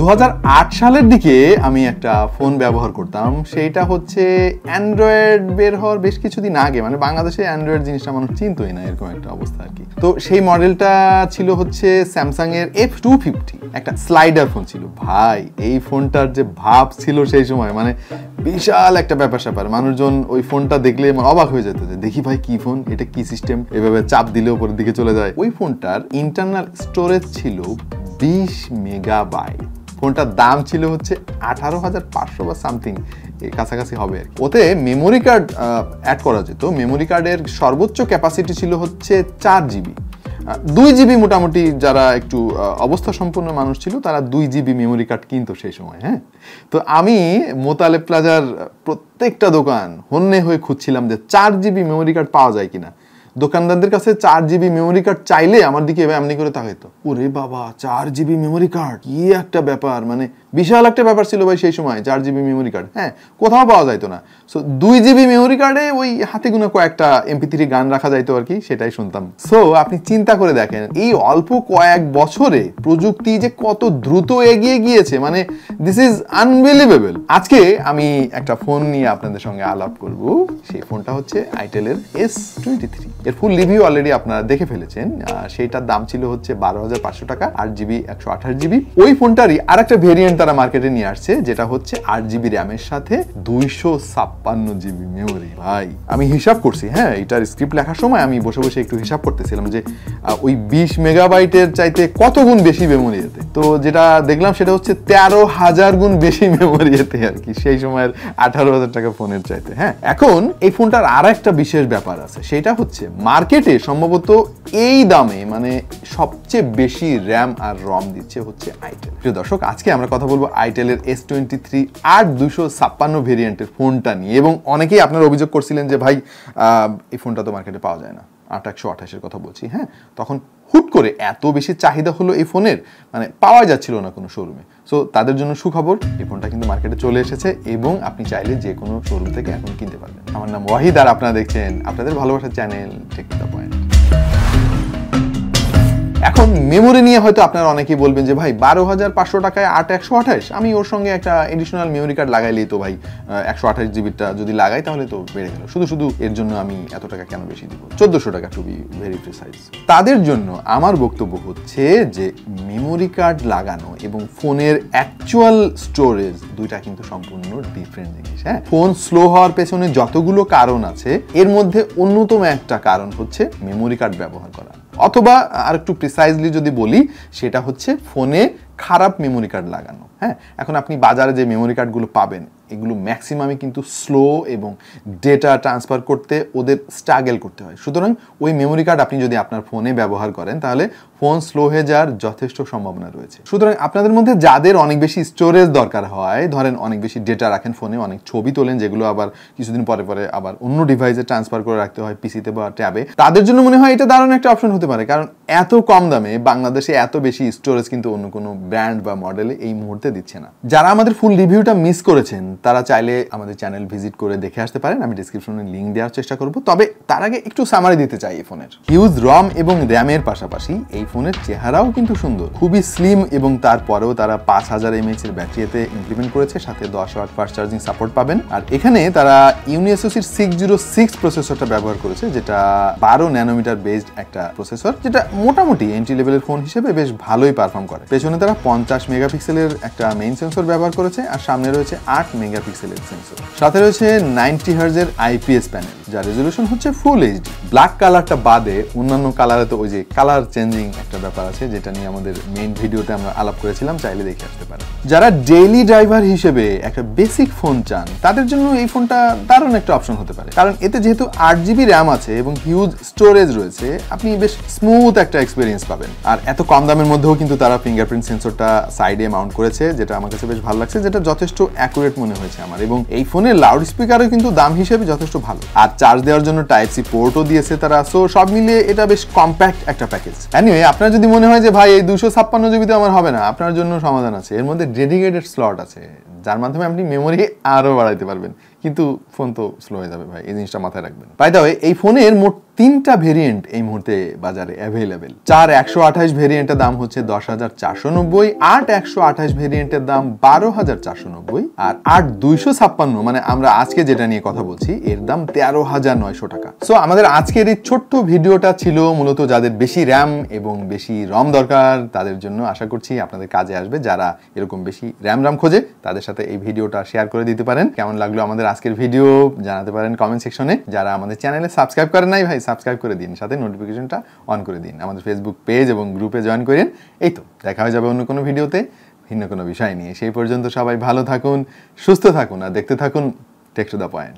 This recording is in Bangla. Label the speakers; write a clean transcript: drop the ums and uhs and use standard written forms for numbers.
Speaker 1: 2008 সালের দিকে আমি একটা ফোন ব্যবহার করতাম, সেইটা হচ্ছে অ্যান্ড্রয়েড বের হওয়ার বেশ কিছুদিন আগে, মানে বাংলাদেশে অ্যান্ড্রয়েড জিনিসটা মানুষ চিনতই না, এরকম একটা অবস্থা আর কি। তো সেই মডেলটা ছিল হচ্ছে স্যামসাং এর F250, একটা স্লাইডার ফোন ছিল। ভাই এই ফোনটার যে ভাব ছিল সেই সময়, মানে বিশাল একটা ব্যাপার স্যাপার। মানুষজন ওই ফোনটা দেখলে অবাক হয়ে যেত যে দেখি ভাই কি ফোন, এটা কি সিস্টেম, এভাবে চাপ দিলে উপরের দিকে চলে যায়। ওই ফোনটার ইন্টারনাল স্টোরেজ ছিল 20 মেগাবাইট। ফোনটার দাম ছিল হচ্ছে 18,500 বা সামথিং, এর কাছাকাছি হবে। ওতে মেমোরি কার্ড অ্যাড করা যেত। মেমোরি কার্ডের সর্বোচ্চ ক্যাপাসিটি ছিল হচ্ছে 4 জিবি। 2 জিবি মোটামুটি যারা একটু অবস্থা সম্পন্ন মানুষ ছিল তারা 2 জিবি মেমোরি কার্ড কিনতো সেই সময়। হ্যাঁ, তো আমি মোতালেব প্লাজার প্রত্যেকটা দোকান হন্যে হয়ে খুঁজছিলাম যে 4 জিবি মেমোরি কার্ড পাওয়া যায় কিনা। দোকানদারদের কাছে 4 জিবি মেমোরি কার্ড চাইলে আমার দিকে এমনি করে তাকাইতো, ওরে বাবা 4 জিবি মেমোরি কার্ড, কি একটা ব্যাপার, মানে বিশাল একটা ব্যাপার ছিল ভাই সেই সময় 4 জিবি মেমোরি কার্ড। হ্যাঁ, কোথাও পাওয়া যাইতো না। সো 2 জিবি মেমোরি কার্ডে ওই হাতে গোনা কয়েকটা MP3 গান রাখা যাইতো আর কি, সেটাই শুনতাম। সো আপনি চিন্তা করে দেখেন এই অল্প কয়েক বছরে প্রযুক্তি যে কত দ্রুত এগিয়ে গিয়েছে, মানে দিস ইজ আনবিলিভেবল। আজকে আমি একটা ফোন নিয়ে আপনাদের সঙ্গে আলাপ করব। সেই ফোনটা হচ্ছে আইটেলের S23। এর ফুল রিভিউ অলরেডি আপনারা দেখে ফেলেছেন। সেইটার দাম ছিল হচ্ছে 12,500 টাকা, 8 জিবি 128 জিবি। ওই ফোনটারই আর একটা ভেরিয়েন্ট তারা মার্কেটে নিয়ে আসছে, যেটা হচ্ছে 8 জিবি র্যামের সাথে 256 জিবি মেমোরি। ভাই আমি হিসাব করছি, হ্যাঁ এটার স্ক্রিপ্ট লেখার সময় আমি বসে বসে একটু হিসাব করতেছিলাম যে ওই 20 মেগাবাইটের চাইতে কত গুণ বেশি মেমোরি এতে। তো যেটা দেখলাম সেটা হচ্ছে 13,000 গুণ বেশি মেমোরি এতে আর কি, সেই সময়ের 18,000 টাকা ফোনের চাইতে। হ্যাঁ, এখন এই ফোনটার আর একটা বিশেষ ব্যাপার আছে, সেটা হচ্ছে মার্কেটে সম্ভবত এই দামে মানে সবচেয়ে বেশি র্যাম আর রম দিচ্ছে হচ্ছে আইটেল। প্রিয় দর্শক, আজকে আমরা কথা বলবো আইটেলের S23 8256 ভেরিয়েন্টের ফোনটা নিয়ে। এবং অনেকেই আপনারা অভিযোগ করছিলেন যে ভাই এই ফোনটা তো মার্কেটে পাওয়া যায় না, 8128 এর কথা বলছি। হ্যাঁ, তখন হুট করে এত বেশি চাহিদা হলো এই ফোনের, মানে পাওয়া যাচ্ছিল না কোনো শোরুমে। সো তাদের জন্য সুখবর, এই ফোনটা কিন্তু মার্কেটে চলে এসেছে এবং আপনি চাইলে যে কোনো শোরুম থেকে এখন কিনতে পারবেন। আমার নাম ওয়াহিদ আর আপনারা দেখছেন আপনাদের ভালোবাসার চ্যানেল টেক দ্য পয়েন্ট। এখন মেমোরি নিয়ে হয়তো আপনারা অনেকেই বলবেন যে ভাই 12,500 টাকায় 8/128, আমি ওর সঙ্গে একটা এডিশনাল মেমোরি কার্ড লাগাইলেই তো ভাই 128 জিবিটা যদি লাগাই তাহলে তো বেড়ে গেল, শুধু শুধু এর জন্য আমি এত টাকা কেন বেশি দিব, 1400 টাকা টু বি ভেরি প্রিসাইজ। তাদের জন্য আমার বক্তব্য হচ্ছে যে মেমোরি কার্ড লাগানো এবং ফোনের অ্যাকচুয়াল স্টোরেজ দুইটা কিন্তু সম্পূর্ণ ডিফারেন্ট জিনিস। হ্যাঁ, ফোন স্লো হওয়ার পেছনে যতগুলো কারণ আছে এর মধ্যে অন্যতম একটা কারণ হচ্ছে মেমোরি কার্ড ব্যবহার করা, অথবা আর একটু প্রিসাইজলি যদি বলি সেটা হচ্ছে ফোনে খারাপ মেমোরি কার্ড লাগানো। হ্যাঁ, এখন আপনি বাজারে যে মেমোরি কার্ডগুলো পাবেন এগুলো ম্যাক্সিমামই কিন্তু স্লো এবং ডেটা ট্রান্সফার করতে ওদের স্ট্রাগল করতে হয়। সুতরাং ওই মেমোরি কার্ড আপনি যদি আপনার ফোনে ব্যবহার করেন তাহলে ফোন স্লো হয়ে যাওয়ার যথেষ্ট সম্ভাবনা রয়েছে। সুতরাং আপনাদের মধ্যে যাদের অনেক বেশি স্টোরেজ দরকার হয়, ধরেন অনেক বেশি ডেটা রাখেন ফোনে, অনেক ছবি তোলেন যেগুলো আবার কিছুদিন পরে পরে আবার অন্য ডিভাইসে ট্রান্সফার করে রাখতে হয়, পিসিতে বা ট্যাবে, তাদের জন্য মনে হয় এটা দারুণ একটা অপশন হতে পারে। কারণ এত কম দামে বাংলাদেশে এত বেশি স্টোরেজ কিন্তু অন্য কোনো ব্র্যান্ড বা মডেলে এই মুহূর্তে দিচ্ছে না। যারা আমাদের ফুল রিভিউটা মিস করেছেন তারা চাইলে আমাদের চ্যানেল ভিজিট করে দেখে আসতে পারেন, আমি ডেসক্রিপশনে লিঙ্ক দেওয়ার চেষ্টা করব। তবে তার আগে একটু সামারি দিতে চাই এই ফোনের। হিউজ রম এবং র্যামের পাশাপাশি এই ফোনের চেহারাও কিন্তু সুন্দর, খুবই স্লিম, এবং তারপরেও তারা 5000 mAh এর ব্যাটারিতে ইমপ্লিমেন্ট করেছে, সাথে 10 ওয়াট ফাস্ট চার্জিং সাপোর্ট পাবেন। আর এখানে তারা ইউনিএসওসির 606 প্রসেসরটা ব্যবহার করেছে, যেটা 12 ন্যানোমিটার বেসড একটা প্রসেসর, যেটা মোটামুটি এন্ট্রি লেভেলের ফোন হিসেবে বেশ ভালোই পারফর্ম করে। পেছনে তারা 50 মেগাপিক্সেলের একটা মেইন সেন্সর ব্যবহার করেছে, আর সামনে রয়েছে 8 মেগাপিক্সেলের সেন্সর। সাথে রয়েছে 90 হার্জের IPS প্যানেল, যার রেজলিউশন হচ্ছে ফুল এইচডি। ব্ল্যাক কালারটা বাদে অন্যান্য কালারে তো ওই যে কালার চেঞ্জিং একটা ব্যাপার আছে, যেটা নিয়ে আমাদের মেইন ভিডিওতে আমরা আলাপ করেছিলাম, চাইলে দেখে আসতে পারেন। যারা ডেইলি ড্রাইভার হিসেবে একটা বেসিক ফোন চান তাদের জন্য এই ফোনটা দারুণ একটা অপশন হতে পারে, কারণ এতে যেহেতু 8 জিবি র্যাম আছে এবং হিউজ স্টোরেজ রয়েছে, আপনি বেশ স্মুথ একটা এক্সপিরিয়েন্স পাবেন। আর এত কম দামের মধ্যেও কিন্তু তারা ফিঙ্গারপ্রিন্ট সেন্সরটা সাইডে মাউন্ট করেছে, যেটা আমার কাছে বেশ ভালো লাগছে, যেটা যথেষ্ট অ্যাকুরেট মনে হয়েছে আমার। এবং এই ফোনের লাউড স্পিকারও কিন্তু দাম হিসেবে যথেষ্ট ভালো, আর চার্জ দেওয়ার জন্য টাইপ সি পোর্টও দিয়েছে তারা। সো সব মিলিয়ে এটা বেশ কম্প্যাক্ট একটা প্যাকেজ। এনিওয়ে, আপনার যদি মনে হয় যে ভাই এই 256 জিবিতে আমার হবে না, আপনার জন্য সমাধান আছে। এর মধ্যে ডেডিকেটেড স্লট আছে, যার মাধ্যমে আপনি মেমোরি আরও বাড়াইতে পারবেন। কিন্তু ফোন তো স্লো হয়ে যাবে ভাই, এই জিনিসটা মাথায় রাখবেন। বাই দ্য ওয়ে, এই ফোনের মোট 3টা ভেরিয়েন্ট এই মুহূর্তে বাজারে অ্যাভেলেবেল। 4/128 ভেরিয়েন্টের দাম হচ্ছে 10,490, 8/128 ভেরিয়েন্টের দাম 12,490, আর 8/256 মানে আমরা আজকে যেটা নিয়ে কথা বলছি এর দাম 13,900 টাকা। সো আমাদের আজকের এই ছোট্ট ভিডিওটা ছিল মূলত যাদের বেশি র্যাম এবং বেশি রম দরকার তাদের জন্য। আশা করছি আপনাদের কাজে আসবে। যারা এরকম বেশি র্যাম খোঁজে তাদের সাথে এই ভিডিওটা শেয়ার করে দিতে পারেন। কেমন লাগলো আমাদের আজকের ভিডিও জানাতে পারেন কমেন্ট সেকশনে। যারা আমাদের চ্যানেলে সাবস্ক্রাইব করেন নাই ভাই, সাবস্ক্রাইব করে দিন, সাথে নোটিফিকেশনটা অন করে দিন, আমাদের ফেসবুক পেজ এবং গ্রুপে জয়েন করেন। এই তো, দেখা হয়ে যাবে অন্য কোনো ভিডিওতে ভিন্ন কোনো বিষয় নিয়ে। সেই পর্যন্ত সবাই ভালো থাকুন, সুস্থ থাকুন, আর দেখতে থাকুন টেক টু দ্য পয়েন্ট।